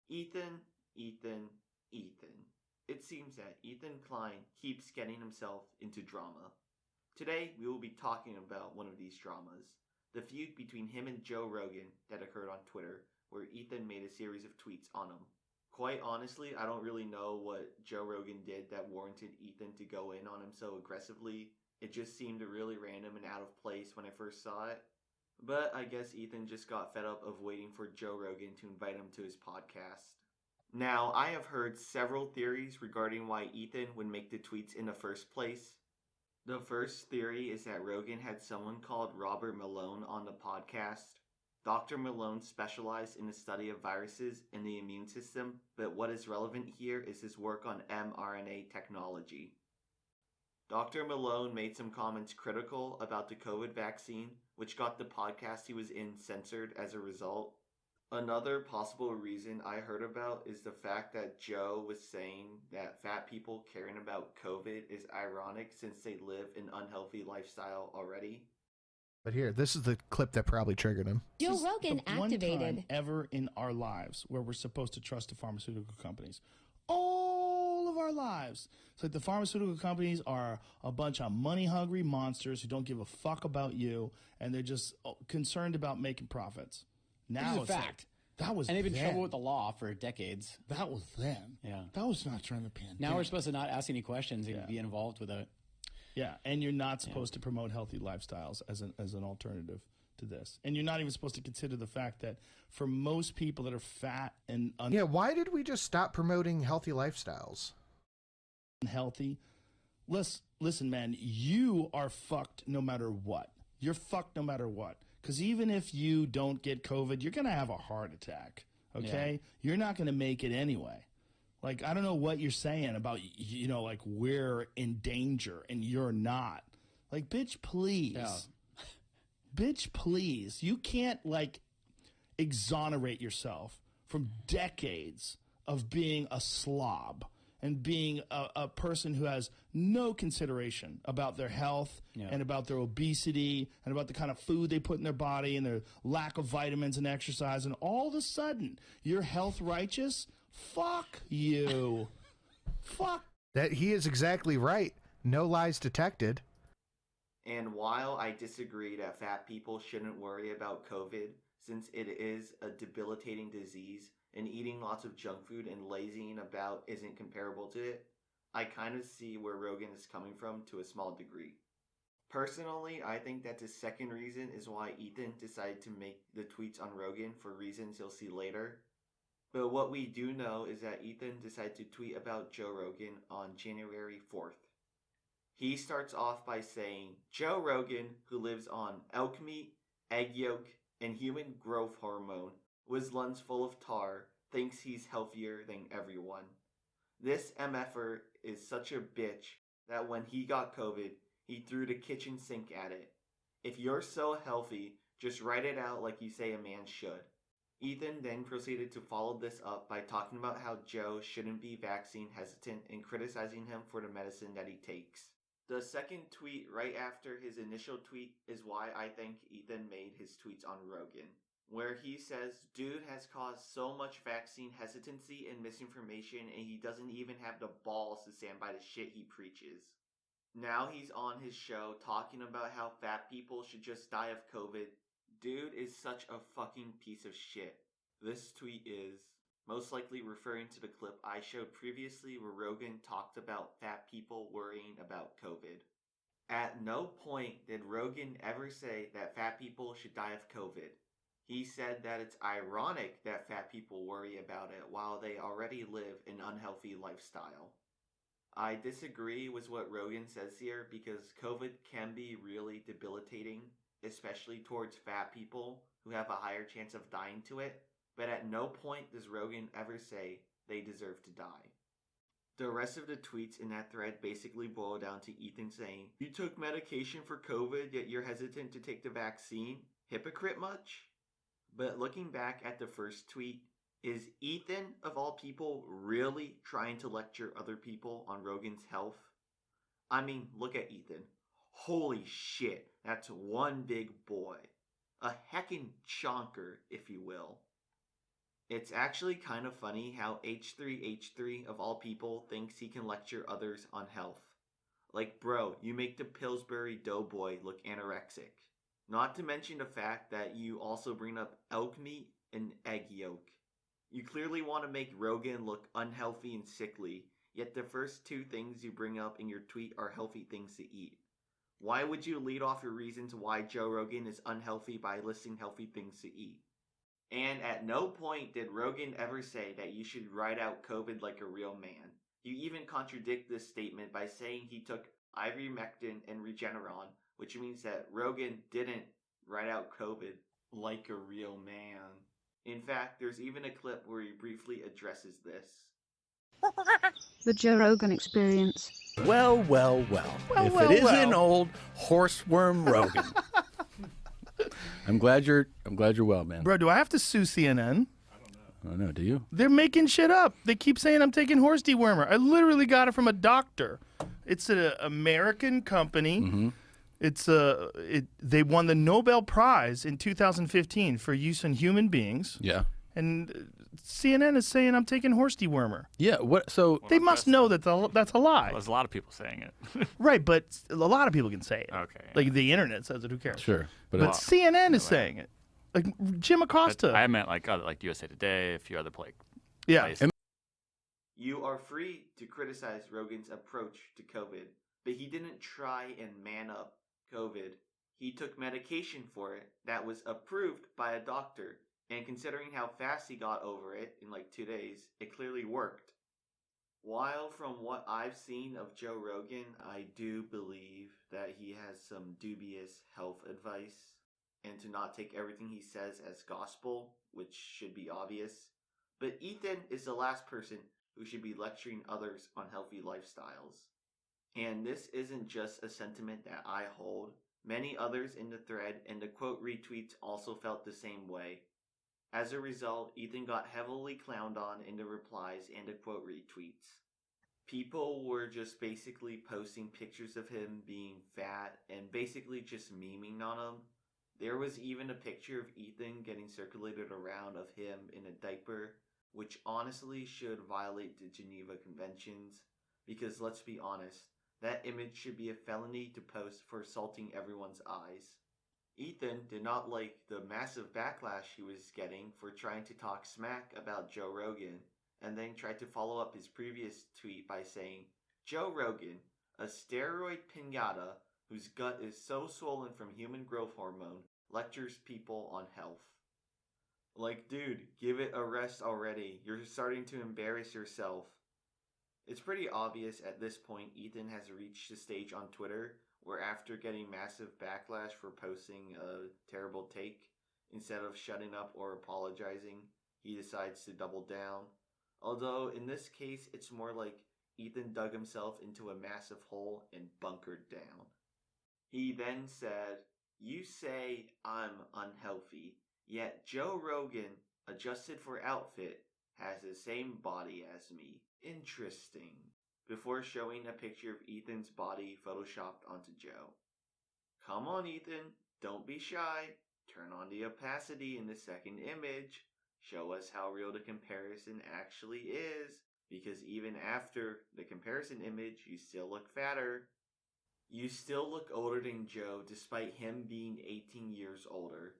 Ethan, Ethan, Ethan. It seems that Ethan Klein keeps getting himself into drama. Today, we will be talking about one of these dramas, the feud between him and Joe Rogan that occurred on Twitter, where Ethan made a series of tweets on him. Quite honestly, I don't really know what Joe Rogan did that warranted Ethan to go in on him so aggressively. It just seemed really random and out of place when I first saw it. But I guess Ethan just got fed up of waiting for Joe Rogan to invite him to his podcast. Now, I have heard several theories regarding why Ethan would make the tweets in the first place. The first theory is that Rogan had someone called Robert Malone on the podcast. Dr. Malone specialized in the study of viruses and the immune system, but what is relevant here is his work on mRNA technology. Dr. Malone made some comments critical about the COVID vaccine, which got the podcast he was in censored as a result. Another possible reason I heard about is the fact that Joe was saying that fat people caring about COVID is ironic since they live an unhealthy lifestyle already. But here, this is the clip that probably triggered him. Joe Rogan activated. One time ever in our lives where we're supposed to trust the pharmaceutical companies. All of our lives. It's like the pharmaceutical companies are a bunch of money-hungry monsters who don't give a fuck about you, and they're just concerned about making profits. Now it's a fact. That was and they've been in then. trouble with the law for decades. That was then. Yeah. That was not trying to pandemic. Now we're supposed to not ask any questions and be involved with it. Yeah, and you're not supposed to promote healthy lifestyles as an alternative to this. And you're not even supposed to consider the fact that for most people that are fat and why did we just stop promoting healthy lifestyles? Unhealthy, listen, man, you are fucked no matter what. You're fucked no matter what. Because even if you don't get COVID, you're going to have a heart attack, okay? Yeah. You're not going to make it anyway. Like, I don't know what you're saying about, like we're in danger and you're not. Like, bitch, please. Yeah. Bitch, please. You can't, exonerate yourself from decades of being a slob and being a person who has no consideration about their health and about their obesity and about the kind of food they put in their body and their lack of vitamins and exercise. And all of a sudden, you're health righteous? Fuck you. Fuck. That he is exactly right. No lies detected. And while I disagree that fat people shouldn't worry about COVID, since it is a debilitating disease, and eating lots of junk food and lazying about isn't comparable to it, I kind of see where Rogan is coming from to a small degree. Personally, I think that the second reason is why Ethan decided to make the tweets on Rogan for reasons you'll see later. But what we do know is that Ethan decided to tweet about Joe Rogan on January 4th. He starts off by saying, Joe Rogan, who lives on elk meat, egg yolk, and human growth hormone, with lungs full of tar, thinks he's healthier than everyone. This MFer is such a bitch that when he got COVID, he threw the kitchen sink at it. If you're so healthy, just write it out like you say a man should. Ethan then proceeded to follow this up by talking about how Joe shouldn't be vaccine hesitant and criticizing him for the medicine that he takes. The second tweet right after his initial tweet is why I think Ethan made his tweets on Rogan, where he says, dude has caused so much vaccine hesitancy and misinformation and he doesn't even have the balls to stand by the shit he preaches. Now he's on his show talking about how fat people should just die of COVID. Dude is such a fucking piece of shit. This tweet is most likely referring to the clip I showed previously where Rogan talked about fat people worrying about COVID. At no point did Rogan ever say that fat people should die of COVID. He said that it's ironic that fat people worry about it while they already live an unhealthy lifestyle. I disagree with what Rogan says here because COVID can be really debilitating, especially towards fat people who have a higher chance of dying to it, but at no point does Rogan ever say they deserve to die. The rest of the tweets in that thread basically boil down to Ethan saying, you took medication for COVID yet you're hesitant to take the vaccine? Hypocrite much? But looking back at the first tweet, is Ethan, of all people, really trying to lecture other people on Rogan's health? I mean, look at Ethan. Holy shit, that's one big boy. A heckin' chonker, if you will. It's actually kind of funny how H3H3 of all people thinks he can lecture others on health. Like, bro, you make the Pillsbury Doughboy look anorexic. Not to mention the fact that you also bring up elk meat and egg yolk. You clearly want to make Rogan look unhealthy and sickly, yet the first two things you bring up in your tweet are healthy things to eat. Why would you lead off your reasons why Joe Rogan is unhealthy by listing healthy things to eat? And at no point did Rogan ever say that you should ride out COVID like a real man. You even contradict this statement by saying he took ivermectin and Regeneron, which means that Rogan didn't ride out COVID like a real man. In fact, there's even a clip where he briefly addresses this. The Joe Rogan Experience. Well, well, well. If it isn't old horseworm Rogan. I'm glad you're well, man. Bro, do I have to sue CNN? I don't know, do you? They're making shit up. They keep saying I'm taking horse dewormer. I literally got it from a doctor. It's an American company. Mm-hmm. They won the Nobel Prize in 2015 for use in human beings. Yeah. And CNN is saying I'm taking horse dewormer. Yeah, what so They must know that that's a lie. Well, there's a lot of people saying it. Right, but a lot of people can say it. Okay. Like the internet says it, who cares? Sure. But Well, CNN is saying it. Like Jim Acosta. I meant like USA Today, a few other yeah. places. You are free to criticize Rogan's approach to COVID, but he didn't try and man up COVID. He took medication for it that was approved by a doctor, and considering how fast he got over it in like 2 days, it clearly worked. While from what I've seen of Joe Rogan, I do believe that he has some dubious health advice, and to not take everything he says as gospel, which should be obvious. But Ethan is the last person who should be lecturing others on healthy lifestyles. And this isn't just a sentiment that I hold. Many others in the thread and the quote retweets also felt the same way. As a result, Ethan got heavily clowned on in the replies and the quote retweets. People were just basically posting pictures of him being fat and basically just memeing on him. There was even a picture of Ethan getting circulated around of him in a diaper, which honestly should violate the Geneva Conventions, because let's be honest, that image should be a felony to post for assaulting everyone's eyes. Ethan did not like the massive backlash he was getting for trying to talk smack about Joe Rogan, and then tried to follow up his previous tweet by saying, Joe Rogan, a steroid piñata whose gut is so swollen from human growth hormone, lectures people on health. Like, dude, give it a rest already. You're starting to embarrass yourself. It's pretty obvious at this point Ethan has reached the stage on Twitter where after getting massive backlash for posting a terrible take, instead of shutting up or apologizing, he decides to double down. Although in this case, it's more like Ethan dug himself into a massive hole and bunkered down. He then said, you say I'm unhealthy, yet Joe Rogan, adjusted for outfit, has the same body as me. Interesting. Before showing a picture of Ethan's body photoshopped onto Joe. Come on, Ethan, don't be shy. Turn on the opacity in the second image. Show us how real the comparison actually is, because even after the comparison image, you still look fatter. You still look older than Joe despite him being 18 years older.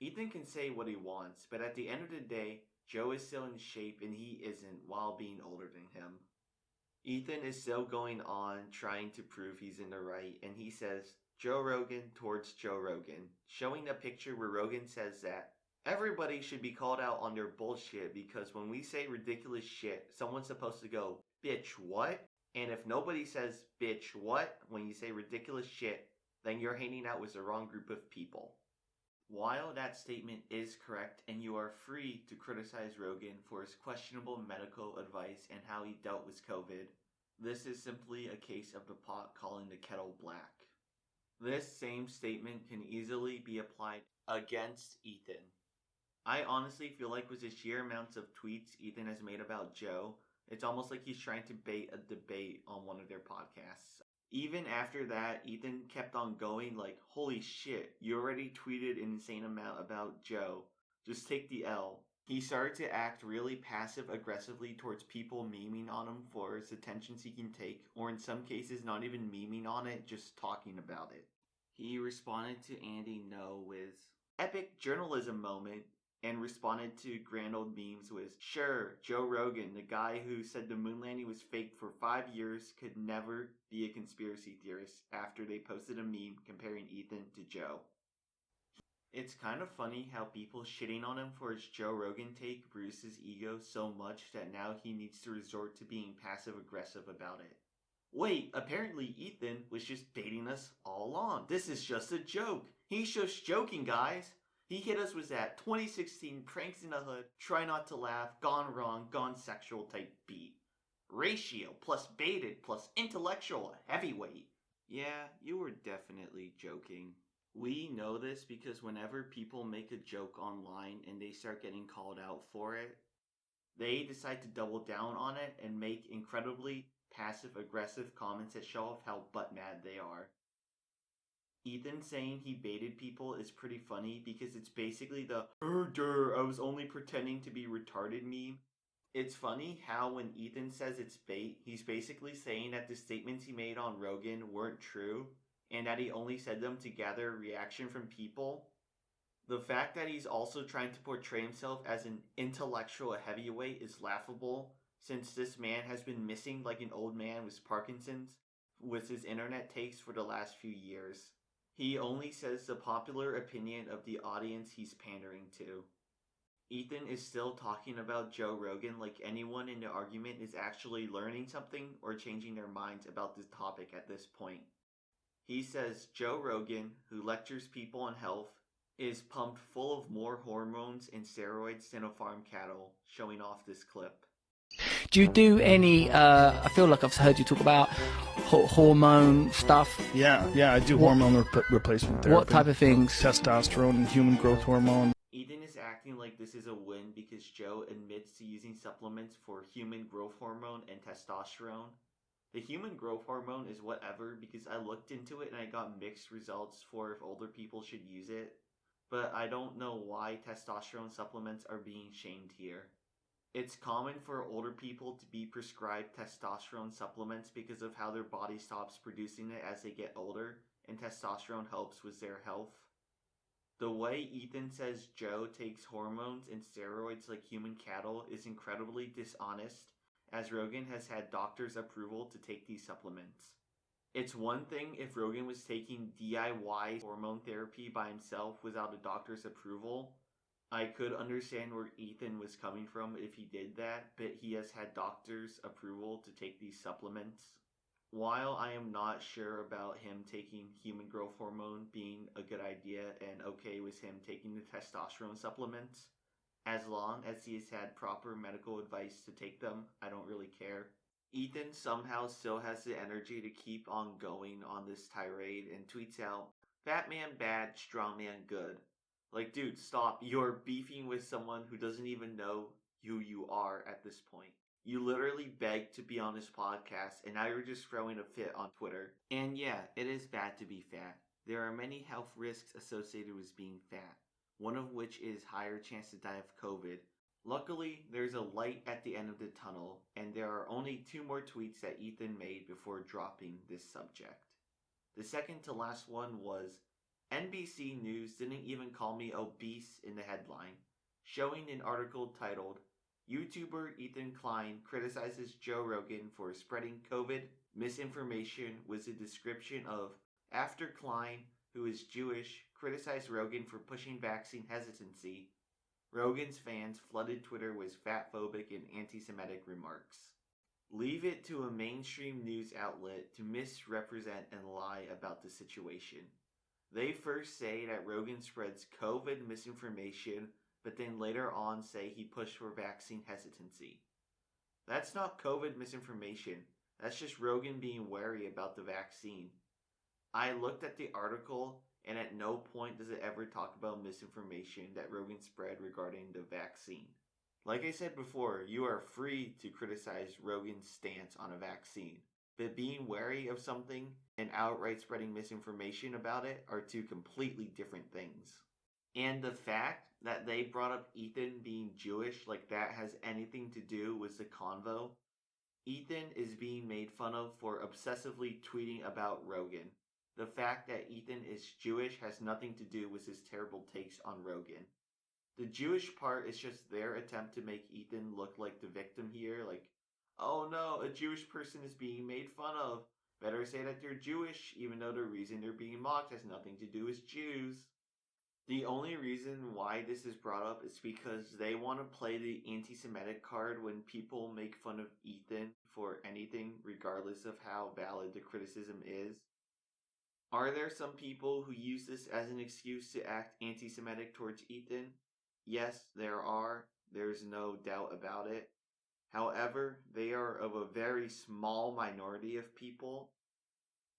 Ethan can say what he wants, but at the end of the day, Joe is still in shape and he isn't while being older than him. Ethan is still going on trying to prove he's in the right, and he says, Joe Rogan towards Joe Rogan, showing a picture where Rogan says that everybody should be called out on their bullshit because when we say ridiculous shit, someone's supposed to go, bitch, what? And if nobody says, bitch, what? When you say ridiculous shit, then you're hanging out with the wrong group of people. While that statement is correct and you are free to criticize Rogan for his questionable medical advice and how he dealt with COVID, this is simply a case of the pot calling the kettle black. This same statement can easily be applied against Ethan. I honestly feel like with the sheer amounts of tweets Ethan has made about Joe, it's almost like he's trying to bait a debate on one of their podcasts. Even after that, Ethan kept on going like, holy shit, you already tweeted an insane amount about Joe. Just take the L. He started to act really passive aggressively towards people memeing on him for his attentions he can take, or in some cases not even memeing on it, just talking about it. He responded to Andy No with epic journalism moment, and responded to grand old memes with, sure, Joe Rogan, the guy who said the moon landing was fake for 5 years, could never be a conspiracy theorist, after they posted a meme comparing Ethan to Joe. It's kind of funny how people shitting on him for his Joe Rogan take bruised his ego so much that now he needs to resort to being passive aggressive about it. Wait, apparently Ethan was just baiting us all along. This is just a joke. He's just joking, guys. He hit us with that 2016 pranks in the hood, try not to laugh, gone wrong, gone sexual type beat. Ratio plus baited plus intellectual heavyweight. Yeah, you were definitely joking. We know this because whenever people make a joke online and they start getting called out for it, they decide to double down on it and make incredibly passive-aggressive comments that show off how butt-mad they are. Ethan saying he baited people is pretty funny because it's basically the I was only pretending to be retarded meme. It's funny how when Ethan says it's bait, he's basically saying that the statements he made on Rogan weren't true, and that he only said them to gather reaction from people. The fact that he's also trying to portray himself as an intellectual heavyweight is laughable, since this man has been missing like an old man with Parkinson's with his internet takes for the last few years. He only says the popular opinion of the audience he's pandering to. Ethan is still talking about Joe Rogan like anyone in the argument is actually learning something or changing their minds about this topic at this point. He says Joe Rogan, who lectures people on health, is pumped full of more hormones and steroids than a farm cattle, showing off this clip. Do you do any, I feel like I've heard you talk about hormone stuff. Yeah, I do hormone replacement therapy. What type of things? Testosterone and human growth hormone. Ethan is acting like this is a win because Joe admits to using supplements for human growth hormone and testosterone. The human growth hormone is whatever because I looked into it and I got mixed results for if older people should use it. But I don't know why testosterone supplements are being shamed here. It's common for older people to be prescribed testosterone supplements because of how their body stops producing it as they get older, and testosterone helps with their health. The way Ethan says Joe takes hormones and steroids like human cattle is incredibly dishonest, as Rogan has had doctors' approval to take these supplements. It's one thing if Rogan was taking DIY hormone therapy by himself without a doctor's approval. I could understand where Ethan was coming from if he did that, but he has had doctor's approval to take these supplements. While I am not sure about him taking human growth hormone being a good idea and okay with him taking the testosterone supplements, as long as he has had proper medical advice to take them, I don't really care. Ethan somehow still has the energy to keep on going on this tirade and tweets out, "Fat man bad, strong man good." Like, dude, stop. You're beefing with someone who doesn't even know who you are at this point. You literally begged to be on this podcast, and now you're just throwing a fit on Twitter. And yeah, it is bad to be fat. There are many health risks associated with being fat, one of which is higher chance to die of COVID. Luckily, there's a light at the end of the tunnel, and there are only 2 more tweets that Ethan made before dropping this subject. The second to last one was, NBC News didn't even call me obese in the headline, showing an article titled, YouTuber Ethan Klein criticizes Joe Rogan for spreading COVID misinformation with a description of, after Klein, who is Jewish, criticized Rogan for pushing vaccine hesitancy, Rogan's fans flooded Twitter with fatphobic and anti-Semitic remarks. Leave it to a mainstream news outlet to misrepresent and lie about the situation. They first say that Rogan spreads COVID misinformation, but then later on say he pushed for vaccine hesitancy. That's not COVID misinformation. That's just Rogan being wary about the vaccine. I looked at the article, and at no point does it ever talk about misinformation that Rogan spread regarding the vaccine. Like I said before, you are free to criticize Rogan's stance on a vaccine, but being wary of something and outright spreading misinformation about it are 2 completely different things. And the fact that they brought up Ethan being Jewish like that has anything to do with the convo. Ethan is being made fun of for obsessively tweeting about Rogan. The fact that Ethan is Jewish has nothing to do with his terrible takes on Rogan. The Jewish part is just their attempt to make Ethan look like the victim here, like, oh no, a Jewish person is being made fun of. Better say that they're Jewish, even though the reason they're being mocked has nothing to do with Jews. The only reason why this is brought up is because they want to play the anti-Semitic card when people make fun of Ethan for anything, regardless of how valid the criticism is. Are there some people who use this as an excuse to act anti-Semitic towards Ethan? Yes, there are. There's no doubt about it. However, they are of a very small minority of people.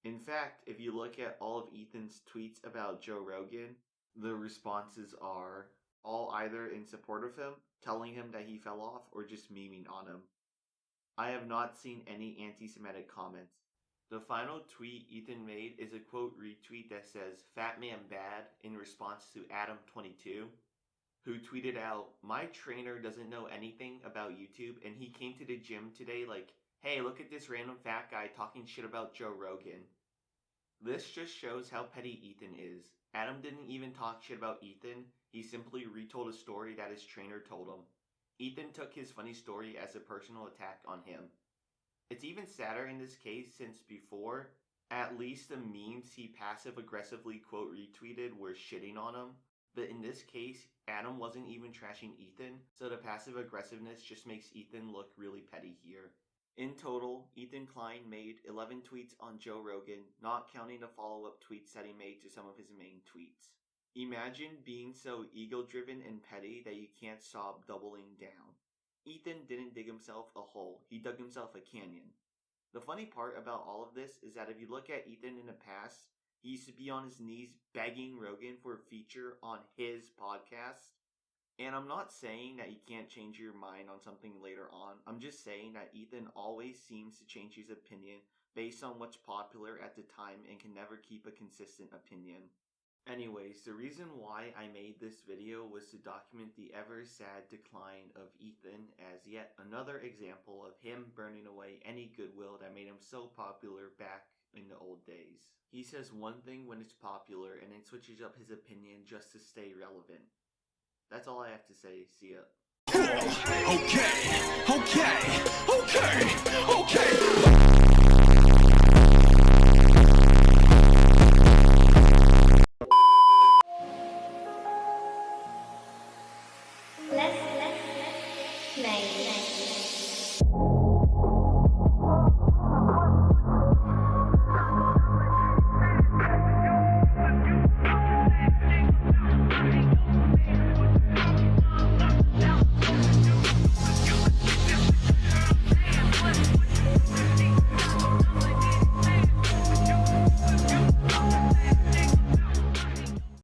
In fact, if you look at all of Ethan's tweets about Joe Rogan, the responses are all either in support of him, telling him that he fell off, or just memeing on him. I have not seen any anti-Semitic comments. The final tweet Ethan made is a quote retweet that says, "Fat man bad," in response to Adam22, who tweeted out, "My trainer doesn't know anything about YouTube, and he came to the gym today like, hey, look at this random fat guy talking shit about Joe Rogan." This just shows how petty Ethan is. Adam didn't even talk shit about Ethan, he simply retold a story that his trainer told him. Ethan took his funny story as a personal attack on him. It's even sadder in this case since before, at least the memes he passive-aggressively quote retweeted were shitting on him, but in this case, Adam wasn't even trashing Ethan, so the passive-aggressiveness just makes Ethan look really petty here. In total, Ethan Klein made 11 tweets on Joe Rogan, not counting the follow-up tweets that he made to some of his main tweets. Imagine being so ego-driven and petty that you can't stop doubling down. Ethan didn't dig himself a hole, he dug himself a canyon. The funny part about all of this is that if you look at Ethan in the past, he used to be on his knees begging Rogan for a feature on his podcast. And I'm not saying that you can't change your mind on something later on. I'm just saying that Ethan always seems to change his opinion based on what's popular at the time and can never keep a consistent opinion. Anyways, the reason why I made this video was to document the ever sad decline of Ethan as yet another example of him burning away any goodwill that made him so popular back in the old days. He says one thing when it's popular and then switches up his opinion just to stay relevant. That's all I have to say. See ya. Okay.